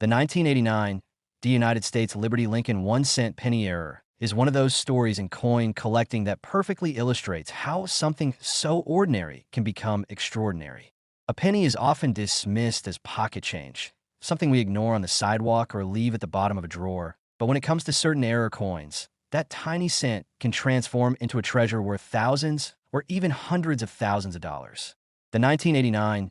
The 1989 United States Liberty Lincoln 1-cent penny error is one of those stories in coin collecting that perfectly illustrates how something so ordinary can become extraordinary. A penny is often dismissed as pocket change, something we ignore on the sidewalk or leave at the bottom of a drawer. But when it comes to certain error coins, that tiny cent can transform into a treasure worth thousands or even hundreds of thousands of dollars. The 1989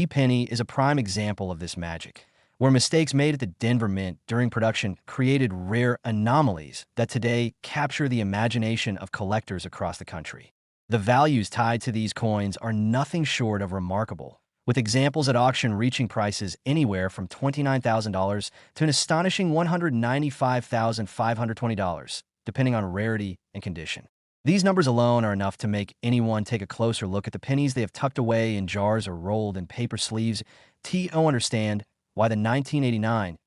penny is a prime example of this magic, where mistakes made at the Denver Mint during production created rare anomalies that today capture the imagination of collectors across the country. The values tied to these coins are nothing short of remarkable, with examples at auction reaching prices anywhere from $29,000 to an astonishing $195,520, depending on rarity and condition. These numbers alone are enough to make anyone take a closer look at the pennies they have tucked away in jars or rolled in paper sleeves. To understand why the 1989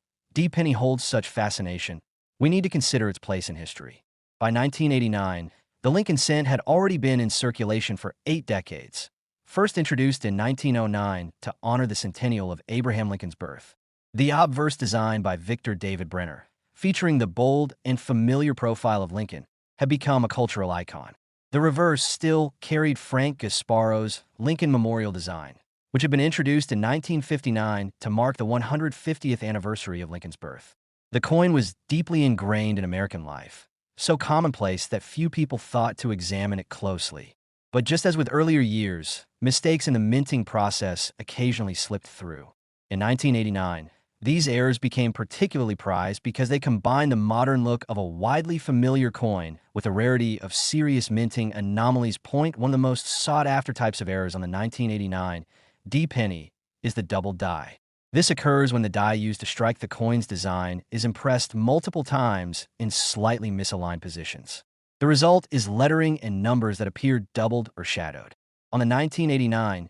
penny holds such fascination, we need to consider its place in history. By 1989, the Lincoln cent had already been in circulation for 8 decades, first introduced in 1909 to honor the centennial of Abraham Lincoln's birth. The obverse design by Victor David Brenner, featuring the bold and familiar profile of Lincoln, had become a cultural icon. The reverse still carried Frank Gasparo's Lincoln Memorial design, which had been introduced in 1959 to mark the 150th anniversary of Lincoln's birth. The coin was deeply ingrained in American life, so commonplace that few people thought to examine it closely. But just as with earlier years, mistakes in the minting process occasionally slipped through. In 1989, these errors became particularly prized because they combined the modern look of a widely familiar coin with the rarity of serious minting anomalies. One of the most sought-after types of errors on the 1989 penny is the double die. This occurs when the die used to strike the coin's design is impressed multiple times in slightly misaligned positions. The result is lettering and numbers that appear doubled or shadowed. On the 1989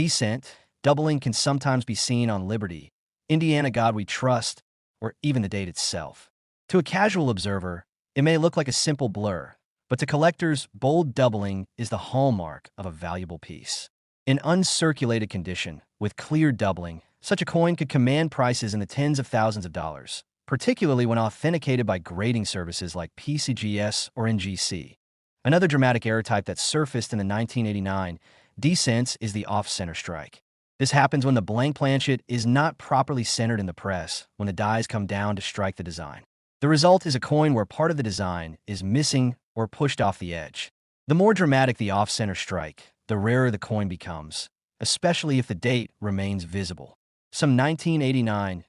cent, doubling can sometimes be seen on Liberty, Indiana God We Trust, or even the date itself. To a casual observer, it may look like a simple blur, but to collectors, bold doubling is the hallmark of a valuable piece. In uncirculated condition, with clear doubling, such a coin could command prices in the tens of thousands of dollars, particularly when authenticated by grading services like PCGS or NGC. Another dramatic error type that surfaced in the 1989 cents is the off-center strike. This happens when the blank planchet is not properly centered in the press when the dies come down to strike the design. The result is a coin where part of the design is missing or pushed off the edge. The more dramatic the off-center strike, the rarer the coin becomes, especially if the date remains visible. Some 1989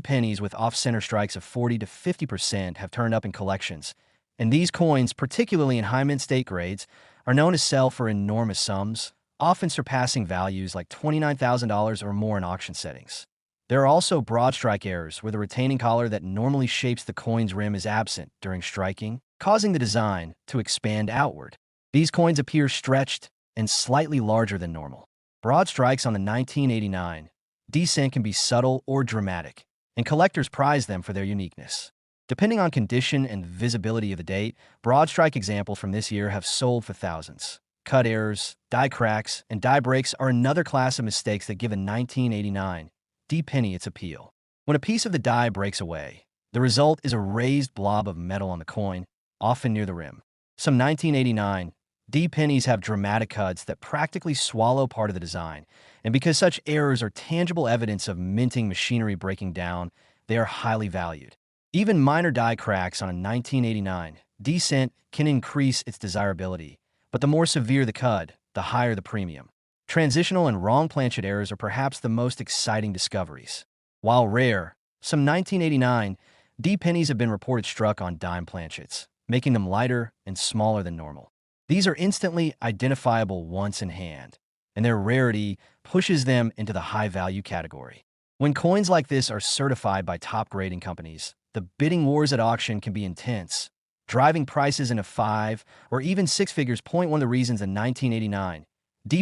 pennies with off-center strikes of 40 to 50% have turned up in collections, and these coins, particularly in high mint state grades, are known to sell for enormous sums, often surpassing values like $29,000 or more in auction settings. There are also broad strike errors where the retaining collar that normally shapes the coin's rim is absent during striking, causing the design to expand outward. These coins appear stretched and slightly larger than normal. Broad strikes on the 1989 cent can be subtle or dramatic, and collectors prize them for their uniqueness. Depending on condition and visibility of the date, broad strike examples from this year have sold for thousands. Cut errors, die cracks, and die breaks are another class of mistakes that give a 1989 penny its appeal. When a piece of the die breaks away, the result is a raised blob of metal on the coin, often near the rim. Some 1989 pennies have dramatic cuts that practically swallow part of the design, and because such errors are tangible evidence of minting machinery breaking down, they are highly valued. Even minor die cracks on a 1989 cent can increase its desirability, but the more severe the cut, the higher the premium. Transitional and wrong planchet errors are perhaps the most exciting discoveries. While rare, some 1989 pennies have been reported struck on dime planchets, making them lighter and smaller than normal. These are instantly identifiable once in hand, and their rarity pushes them into the high-value category. When coins like this are certified by top grading companies, the bidding wars at auction can be intense, driving prices into 5 or even 6 figures. One of the reasons the 1989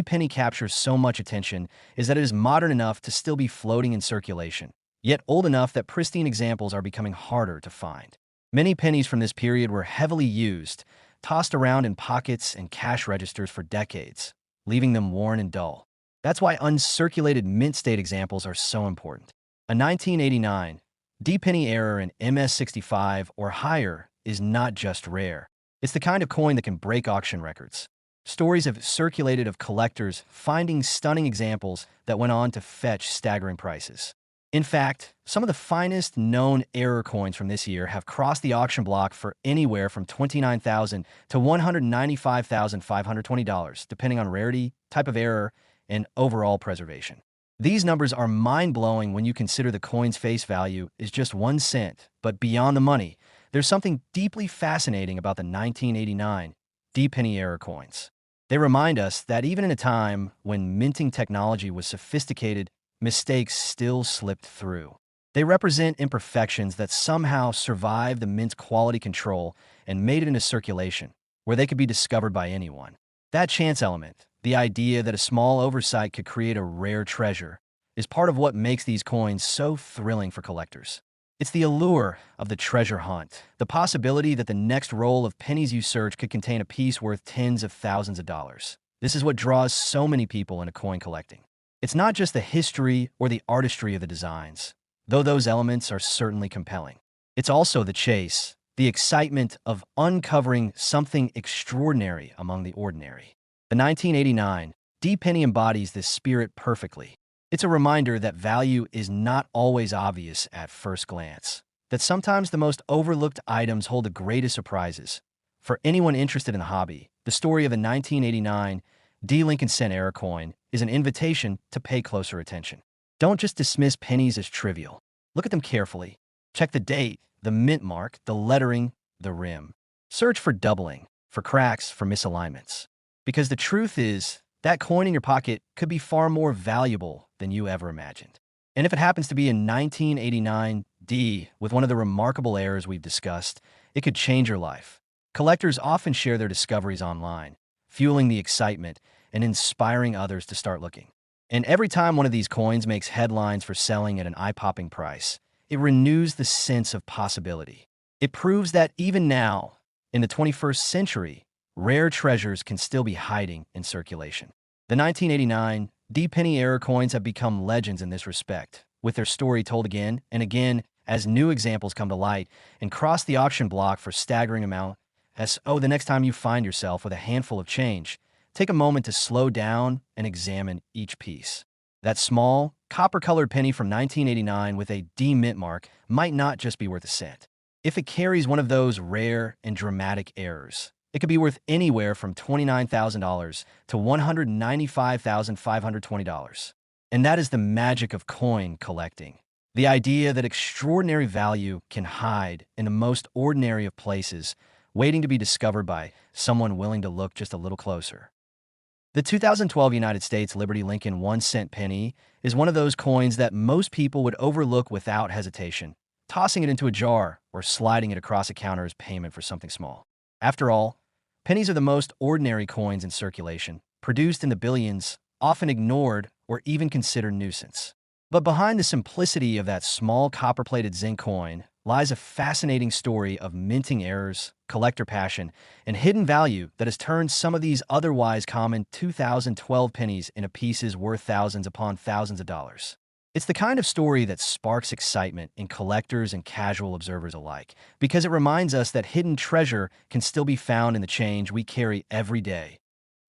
penny captures so much attention is that it is modern enough to still be floating in circulation, yet old enough that pristine examples are becoming harder to find. Many pennies from this period were heavily used, tossed around in pockets and cash registers for decades, leaving them worn and dull. That's why uncirculated mint state examples are so important. A 1989 D-penny error in MS65 or higher is not just rare. It's the kind of coin that can break auction records. Stories have circulated of collectors finding stunning examples that went on to fetch staggering prices. In fact, some of the finest known error coins from this year have crossed the auction block for anywhere from $29,000 to $195,520, depending on rarity, type of error, and overall preservation. These numbers are mind-blowing when you consider the coin's face value is just 1 cent, but beyond the money, there's something deeply fascinating about the 1989 D-penny error coins. They remind us that even in a time when minting technology was sophisticated, mistakes still slipped through. They represent imperfections that somehow survived the mint's quality control and made it into circulation, where they could be discovered by anyone. That chance element, the idea that a small oversight could create a rare treasure, is part of what makes these coins so thrilling for collectors. It's the allure of the treasure hunt, the possibility that the next roll of pennies you search could contain a piece worth tens of thousands of dollars. This is what draws so many people into coin collecting. It's not just the history or the artistry of the designs, though those elements are certainly compelling. It's also the chase, the excitement of uncovering something extraordinary among the ordinary. The 1989 D-penny embodies this spirit perfectly. It's a reminder that value is not always obvious at first glance, that sometimes the most overlooked items hold the greatest surprises. For anyone interested in the hobby, the story of the 1989 D Lincoln Cent era coin is an invitation to pay closer attention. Don't just dismiss pennies as trivial. Look at them carefully. Check the date, the mint mark, the lettering, the rim. Search for doubling, for cracks, for misalignments. Because the truth is, that coin in your pocket could be far more valuable than you ever imagined. And if it happens to be a 1989 D with one of the remarkable errors we've discussed, it could change your life. Collectors often share their discoveries online, fueling the excitement and inspiring others to start looking. And every time one of these coins makes headlines for selling at an eye-popping price, it renews the sense of possibility. It proves that even now, in the 21st century, rare treasures can still be hiding in circulation. The 1989 D-penny error coins have become legends in this respect, with their story told again and again as new examples come to light and cross the auction block for staggering amount. The next time you find yourself with a handful of change, take a moment to slow down and examine each piece. That small, copper-colored penny from 1989 with a D mint mark might not just be worth a cent. If it carries one of those rare and dramatic errors, it could be worth anywhere from $29,000 to $195,520. And that is the magic of coin collecting. The idea that extraordinary value can hide in the most ordinary of places, waiting to be discovered by someone willing to look just a little closer. The 2012 United States Liberty Lincoln 1-cent penny is one of those coins that most people would overlook without hesitation, tossing it into a jar or sliding it across a counter as payment for something small. After all, pennies are the most ordinary coins in circulation, produced in the billions, often ignored or even considered nuisance. But behind the simplicity of that small copper-plated zinc coin lies a fascinating story of minting errors, collector passion, and hidden value that has turned some of these otherwise common 2012 pennies into pieces worth thousands upon thousands of dollars. It's the kind of story that sparks excitement in collectors and casual observers alike, because it reminds us that hidden treasure can still be found in the change we carry every day.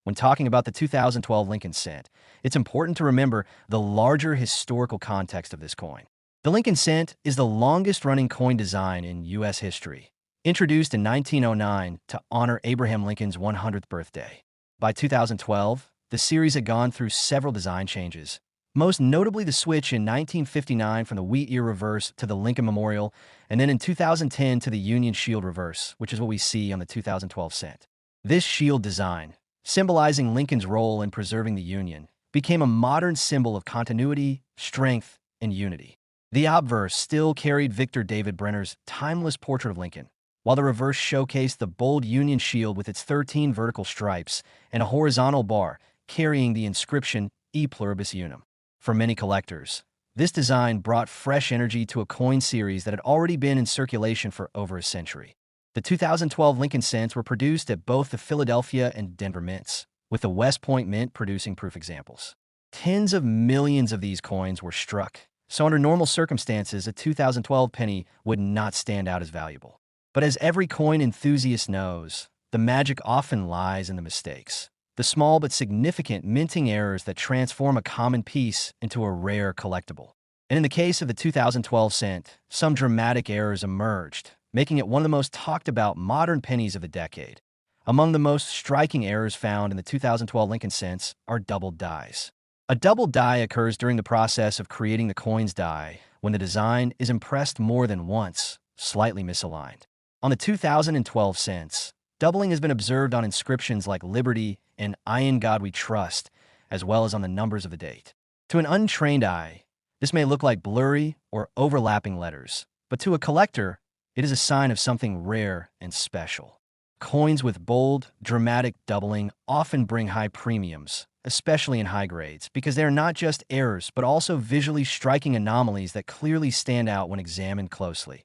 When talking about the 2012 Lincoln Cent, it's important to remember the larger historical context of this coin. The Lincoln Cent is the longest-running coin design in U.S. history, introduced in 1909 to honor Abraham Lincoln's 100th birthday. By 2012, the series had gone through several design changes, most notably the switch in 1959 from the wheat ear reverse to the Lincoln Memorial, and then in 2010 to the Union Shield reverse, which is what we see on the 2012 cent. This shield design, symbolizing Lincoln's role in preserving the Union, became a modern symbol of continuity, strength, and unity. The obverse still carried Victor David Brenner's timeless portrait of Lincoln, while the reverse showcased the bold Union shield with its 13 vertical stripes and a horizontal bar carrying the inscription E Pluribus Unum. For many collectors, this design brought fresh energy to a coin series that had already been in circulation for over a century. The 2012 Lincoln Cents were produced at both the Philadelphia and Denver mints, with the West Point Mint producing proof examples. Tens of millions of these coins were struck, so under normal circumstances, a 2012 penny would not stand out as valuable. But as every coin enthusiast knows, the magic often lies in the mistakes. The small but significant minting errors that transform a common piece into a rare collectible. And in the case of the 2012 cent, some dramatic errors emerged, making it one of the most talked about modern pennies of the decade. Among the most striking errors found in the 2012 Lincoln cents are doubled dies. A double die occurs during the process of creating the coin's die when the design is impressed more than once, slightly misaligned. On the 2012 cents, doubling has been observed on inscriptions like Liberty and I in God We Trust, as well as on the numbers of the date. To an untrained eye, this may look like blurry or overlapping letters, but to a collector, it is a sign of something rare and special. Coins with bold, dramatic doubling often bring high premiums, especially in high grades, because they are not just errors, but also visually striking anomalies that clearly stand out when examined closely.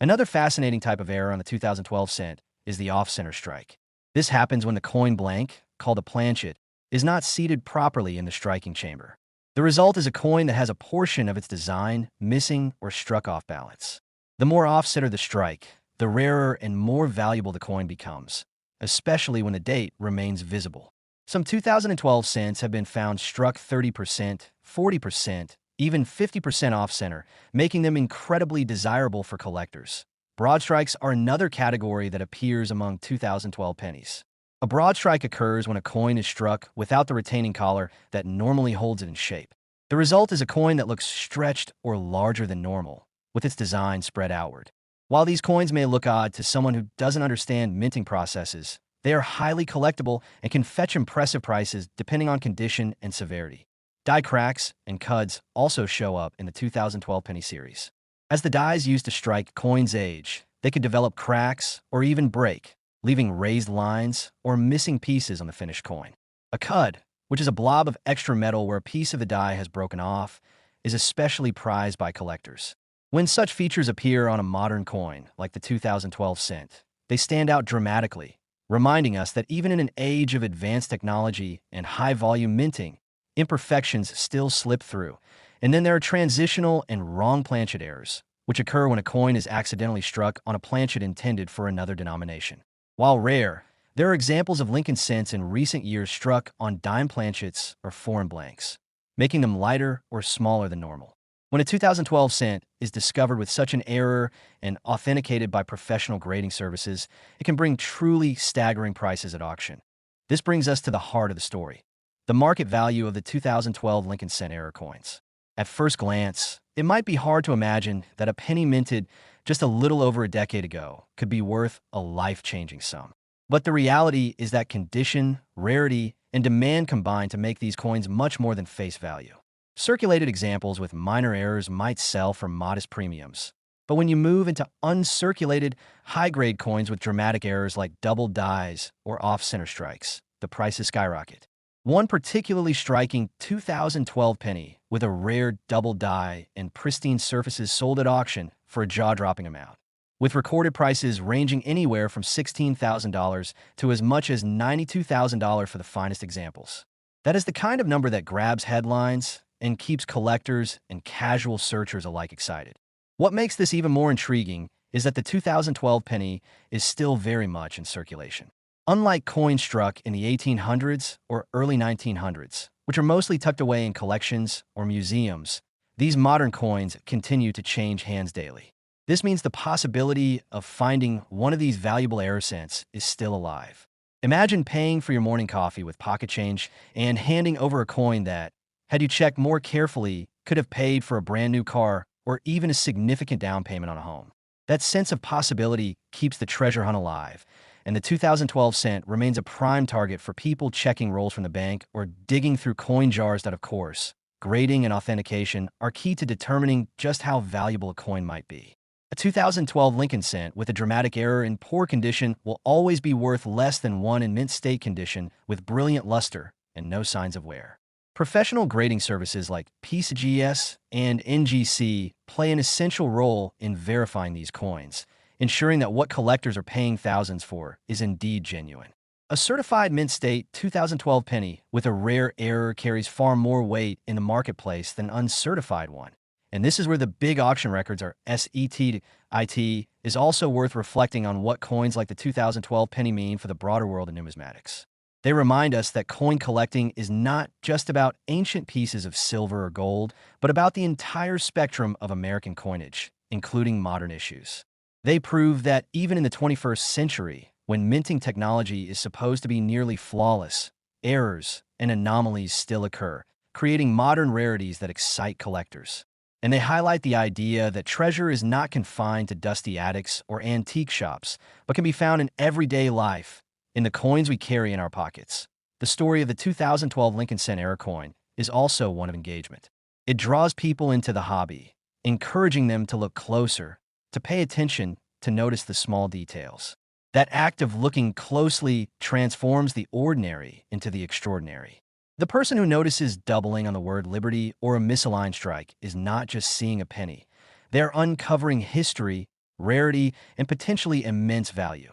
Another fascinating type of error on the 2012 cent is the off-center strike. This happens when the coin blank, called a planchet, is not seated properly in the striking chamber. The result is a coin that has a portion of its design missing or struck off balance. The more off-center the strike, the rarer and more valuable the coin becomes, especially when the date remains visible. Some 2012 cents have been found struck 30%, 40%, even 50% off-center, making them incredibly desirable for collectors. Broad strikes are another category that appears among 2012 pennies. A broad strike occurs when a coin is struck without the retaining collar that normally holds it in shape. The result is a coin that looks stretched or larger than normal, with its design spread outward. While these coins may look odd to someone who doesn't understand minting processes, they are highly collectible and can fetch impressive prices depending on condition and severity. Die cracks and cuds also show up in the 2012 penny series. As the dies used to strike coins age, they could develop cracks or even break, leaving raised lines or missing pieces on the finished coin. A cud, which is a blob of extra metal where a piece of the die has broken off, is especially prized by collectors. When such features appear on a modern coin, like the 2012 cent, they stand out dramatically, reminding us that even in an age of advanced technology and high-volume minting, imperfections still slip through. And then there are transitional and wrong planchet errors, which occur when a coin is accidentally struck on a planchet intended for another denomination. While rare, there are examples of Lincoln cents in recent years struck on dime planchets or foreign blanks, making them lighter or smaller than normal. When a 2012 cent is discovered with such an error and authenticated by professional grading services, it can bring truly staggering prices at auction. This brings us to the heart of the story: the market value of the 2012 Lincoln cent error coins. At first glance, it might be hard to imagine that a penny minted just a little over a decade ago could be worth a life-changing sum. But the reality is that condition, rarity, and demand combine to make these coins much more than face value. Circulated examples with minor errors might sell for modest premiums. But when you move into uncirculated, high-grade coins with dramatic errors like double dies or off-center strikes, the prices skyrocket. One particularly striking 2012 penny with a rare double die and pristine surfaces sold at auction for a jaw-dropping amount, with recorded prices ranging anywhere from $16,000 to as much as $92,000 for the finest examples. That is the kind of number that grabs headlines and keeps collectors and casual searchers alike excited. What makes this even more intriguing is that the 2012 penny is still very much in circulation. Unlike coins struck in the 1800s or early 1900s, which are mostly tucked away in collections or museums, these modern coins continue to change hands daily. This means the possibility of finding one of these valuable error cents is still alive. Imagine paying for your morning coffee with pocket change and handing over a coin that, had you checked more carefully, could have paid for a brand new car or even a significant down payment on a home. That sense of possibility keeps the treasure hunt alive, and the 2012 cent remains a prime target for people checking rolls from the bank or digging through coin jars that, of course, grading and authentication are key to determining just how valuable a coin might be. A 2012 Lincoln cent with a dramatic error in poor condition will always be worth less than one in mint state condition with brilliant luster and no signs of wear. Professional grading services like PCGS and NGC play an essential role in verifying these coins, ensuring that what collectors are paying thousands for is indeed genuine. A certified mint state 2012 penny with a rare error carries far more weight in the marketplace than an uncertified one. And this is where the big auction records are. SETIT is also worth reflecting on what coins like the 2012 penny mean for the broader world of numismatics. They remind us that coin collecting is not just about ancient pieces of silver or gold, but about the entire spectrum of American coinage, including modern issues. They prove that even in the 21st century, when minting technology is supposed to be nearly flawless, errors and anomalies still occur, creating modern rarities that excite collectors. And they highlight the idea that treasure is not confined to dusty attics or antique shops, but can be found in everyday life, in the coins we carry in our pockets. The story of the 2012 Lincoln Cent era coin is also one of engagement. It draws people into the hobby, encouraging them to look closer, to pay attention, to notice the small details. That act of looking closely transforms the ordinary into the extraordinary. The person who notices doubling on the word liberty or a misaligned strike is not just seeing a penny. They're uncovering history, rarity, and potentially immense value.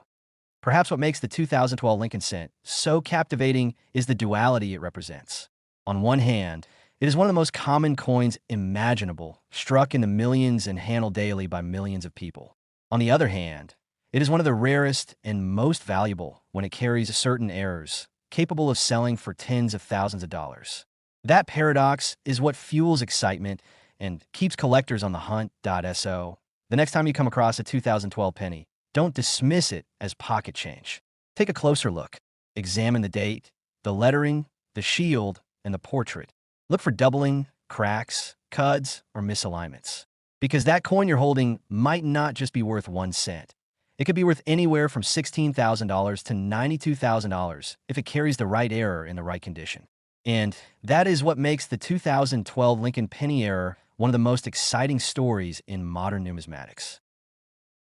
Perhaps what makes the 2012 Lincoln Cent so captivating is the duality it represents. On one hand, it is one of the most common coins imaginable, struck in the millions and handled daily by millions of people. On the other hand, it is one of the rarest and most valuable when it carries certain errors, capable of selling for tens of thousands of dollars. That paradox is what fuels excitement and keeps collectors on the hunt. So, the next time you come across a 2012 penny, don't dismiss it as pocket change. Take a closer look. Examine the date, the lettering, the shield, and the portrait. Look for doubling, cracks, cuds, or misalignments. Because that coin you're holding might not just be worth 1 cent. It could be worth anywhere from $16,000 to $92,000 if it carries the right error in the right condition. And that is what makes the 2012 Lincoln penny error one of the most exciting stories in modern numismatics.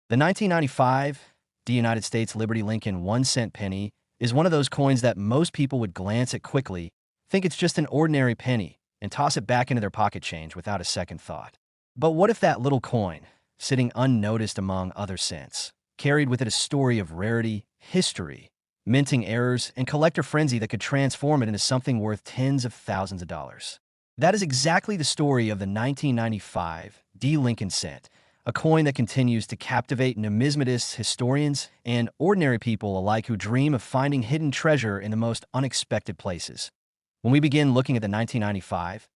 The 1995 United States Liberty Lincoln 1 cent penny is one of those coins that most people would glance at quickly, think it's just an ordinary penny, and toss it back into their pocket change without a second thought. But what if that little coin, sitting unnoticed among other cents, carried with it a story of rarity, history, minting errors, and collector frenzy that could transform it into something worth tens of thousands of dollars? That is exactly the story of the 1995 Lincoln Cent, a coin that continues to captivate numismatists, historians, and ordinary people alike who dream of finding hidden treasure in the most unexpected places. When we begin looking at the 1995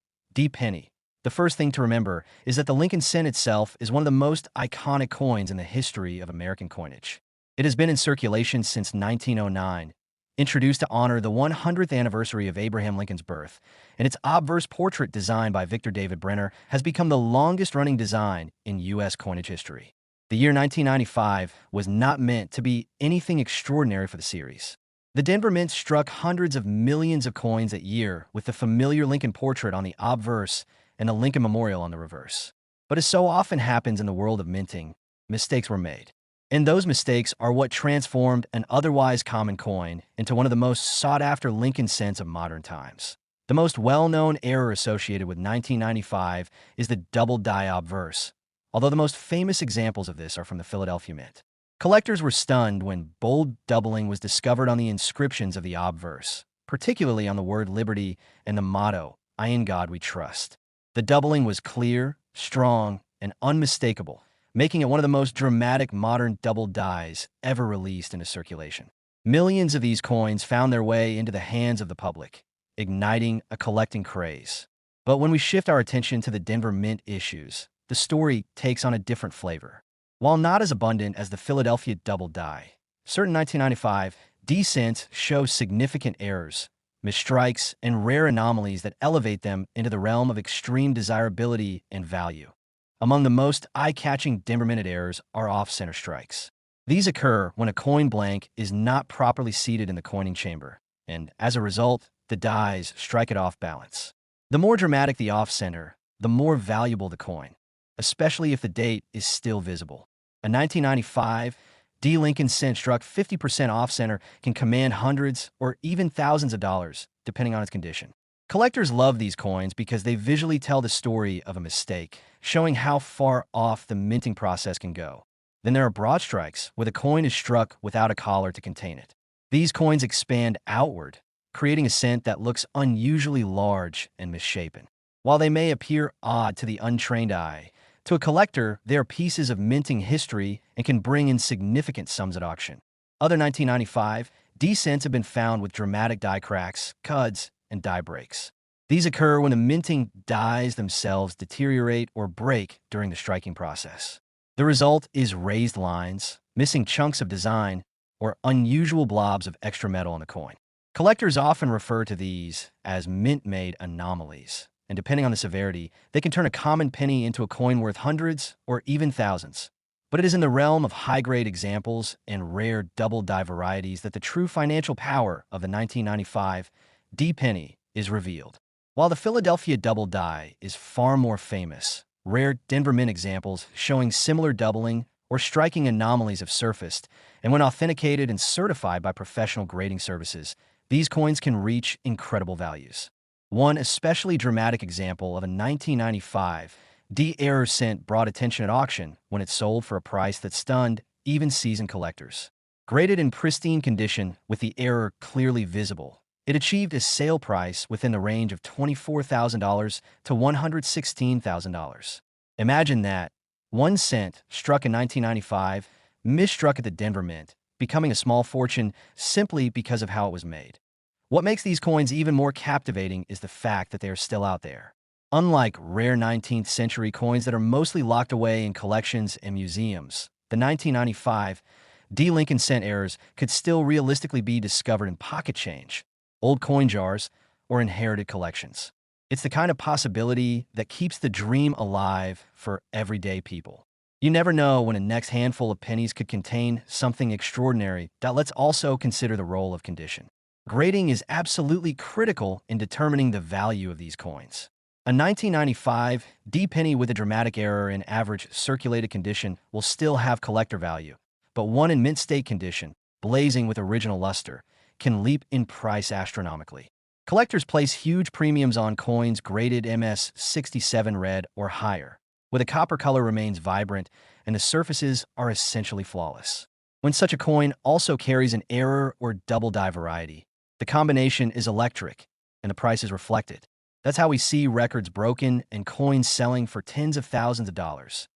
penny, the first thing to remember is that the Lincoln Cent itself is one of the most iconic coins in the history of American coinage. It has been in circulation since 1909, introduced to honor the 100th anniversary of Abraham Lincoln's birth, and its obverse portrait designed by Victor David Brenner has become the longest-running design in U.S. coinage history. The year 1995 was not meant to be anything extraordinary for the series. The Denver Mint struck hundreds of millions of coins that year with the familiar Lincoln portrait on the obverse and the Lincoln Memorial on the reverse. But as so often happens in the world of minting, mistakes were made. And those mistakes are what transformed an otherwise common coin into one of the most sought-after Lincoln cents of modern times. The most well-known error associated with 1995 is the double die obverse, although the most famous examples of this are from the Philadelphia Mint. Collectors were stunned when bold doubling was discovered on the inscriptions of the obverse, particularly on the word liberty and the motto, "I in God we trust." The doubling was clear, strong, and unmistakable, making it one of the most dramatic modern double dies ever released into circulation. Millions of these coins found their way into the hands of the public, igniting a collecting craze. But when we shift our attention to the Denver Mint issues, the story takes on a different flavor. While not as abundant as the Philadelphia double die, certain 1995 cents show significant errors, misstrikes, and rare anomalies that elevate them into the realm of extreme desirability and value. Among the most eye-catching Denver Mint errors are off-center strikes. These occur when a coin blank is not properly seated in the coining chamber, and as a result, the dies strike it off balance. The more dramatic the off-center, the more valuable the coin, especially if the date is still visible. A 1995 Lincoln Cent struck 50% off-center can command hundreds or even thousands of dollars, depending on its condition. Collectors love these coins because they visually tell the story of a mistake, showing how far off the minting process can go. Then there are broad strikes, where the coin is struck without a collar to contain it. These coins expand outward, creating a cent that looks unusually large and misshapen. While they may appear odd to the untrained eye, to a collector, they are pieces of minting history and can bring in significant sums at auction. Other 1995 D cents have been found with dramatic die cracks, cuds, and die breaks. These occur when the minting dies themselves deteriorate or break during the striking process. The result is raised lines, missing chunks of design, or unusual blobs of extra metal on the coin. Collectors often refer to these as mint-made anomalies, and depending on the severity, they can turn a common penny into a coin worth hundreds or even thousands. But it is in the realm of high-grade examples and rare double-die varieties that the true financial power of the 1995 D penny is revealed. While the Philadelphia double die is far more famous, rare Denver Mint examples showing similar doubling or striking anomalies have surfaced, and when authenticated and certified by professional grading services, these coins can reach incredible values. One especially dramatic example of a 1995 D error cent brought attention at auction when it sold for a price that stunned even seasoned collectors. Graded in pristine condition with the error clearly visible, it achieved a sale price within the range of $24,000 to $116,000. Imagine that, 1 cent struck in 1995, misstruck at the Denver Mint, becoming a small fortune simply because of how it was made. What makes these coins even more captivating is the fact that they are still out there. Unlike rare 19th century coins that are mostly locked away in collections and museums, the 1995 D Lincoln cent errors could still realistically be discovered in pocket change, old coin jars, or inherited collections. It's the kind of possibility that keeps the dream alive for everyday people. You never know when a next handful of pennies could contain something extraordinary. Let's also consider the role of condition. Grading is absolutely critical in determining the value of these coins. A 1995 D penny with a dramatic error in average circulated condition will still have collector value, but one in mint state condition, blazing with original luster, can leap in price astronomically. Collectors place huge premiums on coins graded MS 67 red or higher, where the copper color remains vibrant and the surfaces are essentially flawless. When such a coin also carries an error or double die variety, the combination is electric and the price is reflected. That's how we see records broken and coins selling for tens of thousands of dollars.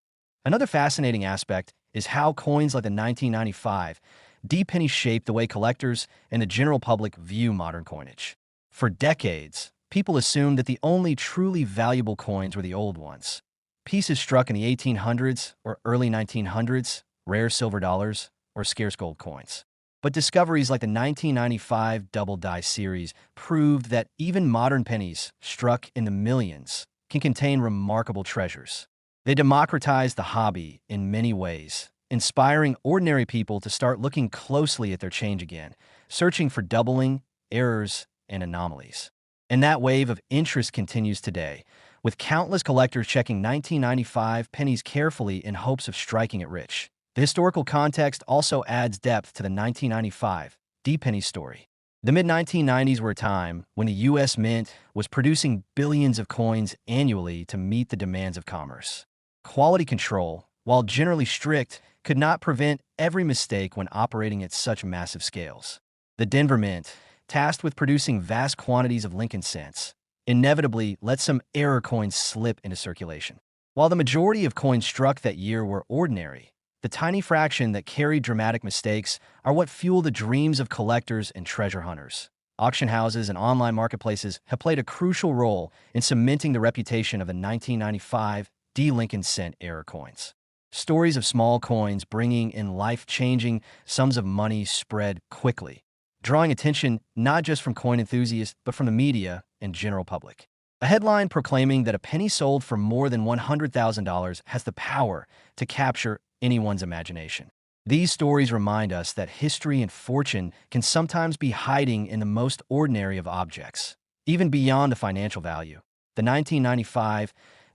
Another fascinating aspect is how coins like the 1995 D penny shape the way collectors and the general public view modern coinage. For decades, people assumed that the only truly valuable coins were the old ones. Pieces struck in the 1800s or early 1900s, rare silver dollars, or scarce gold coins. But discoveries like the 1995 Double Die series proved that even modern pennies, struck in the millions, can contain remarkable treasures. They democratized the hobby in many ways, inspiring ordinary people to start looking closely at their change again, searching for doubling, errors, and anomalies. And that wave of interest continues today, with countless collectors checking 1995 pennies carefully in hopes of striking it rich. The historical context also adds depth to the 1995 D penny story. The mid-1990s were a time when the U.S. Mint was producing billions of coins annually to meet the demands of commerce. Quality control, while generally strict, could not prevent every mistake when operating at such massive scales. The Denver Mint, tasked with producing vast quantities of Lincoln cents, inevitably let some error coins slip into circulation. While the majority of coins struck that year were ordinary, the tiny fraction that carried dramatic mistakes are what fuel the dreams of collectors and treasure hunters. Auction houses and online marketplaces have played a crucial role in cementing the reputation of the 1995 D Lincoln cent error coins. Stories of small coins bringing in life-changing sums of money spread quickly, drawing attention not just from coin enthusiasts but from the media and general public. A headline proclaiming that a penny sold for more than $100,000 has the power to capture anyone's imagination. These stories remind us that history and fortune can sometimes be hiding in the most ordinary of objects, even beyond the financial value. The 1995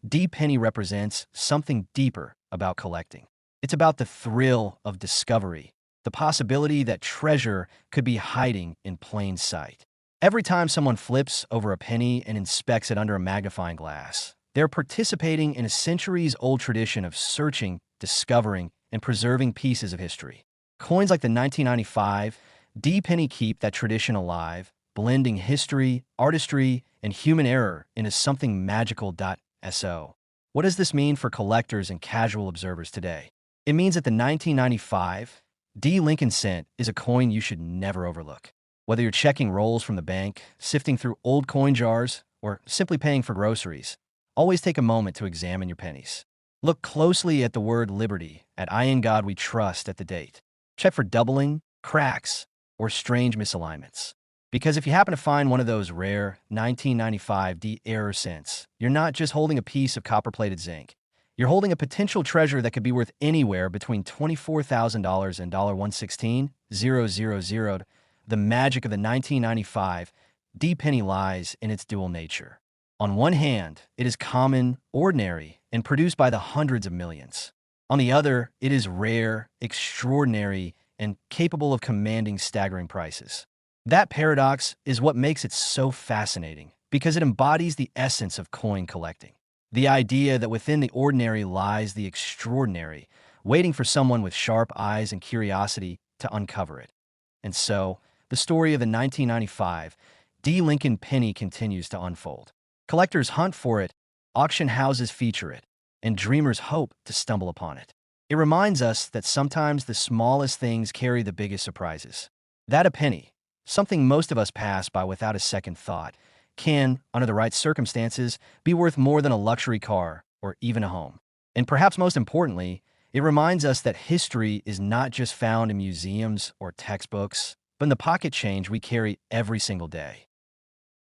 D penny represents something deeper about collecting. It's about the thrill of discovery, the possibility that treasure could be hiding in plain sight. Every time someone flips over a penny and inspects it under a magnifying glass, they're participating in a centuries-old tradition of searching, discovering, and preserving pieces of history. Coins like the 1995 D penny keep that tradition alive, blending history, artistry, and human error into something magical. So, what does this mean for collectors and casual observers today? It means that the 1995 D. Lincoln cent is a coin you should never overlook. Whether you're checking rolls from the bank, sifting through old coin jars, or simply paying for groceries, always take a moment to examine your pennies. Look closely at the word liberty, at I in God we trust at the date. Check for doubling, cracks, or strange misalignments. Because if you happen to find one of those rare 1995 D error cents, you're not just holding a piece of copper-plated zinc. You're holding a potential treasure that could be worth anywhere between $24,000 and $116,000. The magic of the 1995 D penny lies in its dual nature. On one hand, it is common, ordinary, and produced by the hundreds of millions. On the other, it is rare, extraordinary, and capable of commanding staggering prices. That paradox is what makes it so fascinating, because it embodies the essence of coin collecting. The idea that within the ordinary lies the extraordinary, waiting for someone with sharp eyes and curiosity to uncover it. And so, the story of the 1995 D. Lincoln penny continues to unfold. Collectors hunt for it, auction houses feature it, and dreamers hope to stumble upon it. It reminds us that sometimes the smallest things carry the biggest surprises. That a penny, something most of us pass by without a second thought, can, under the right circumstances, be worth more than a luxury car or even a home. And perhaps most importantly, it reminds us that history is not just found in museums or textbooks, but in the pocket change we carry every single day.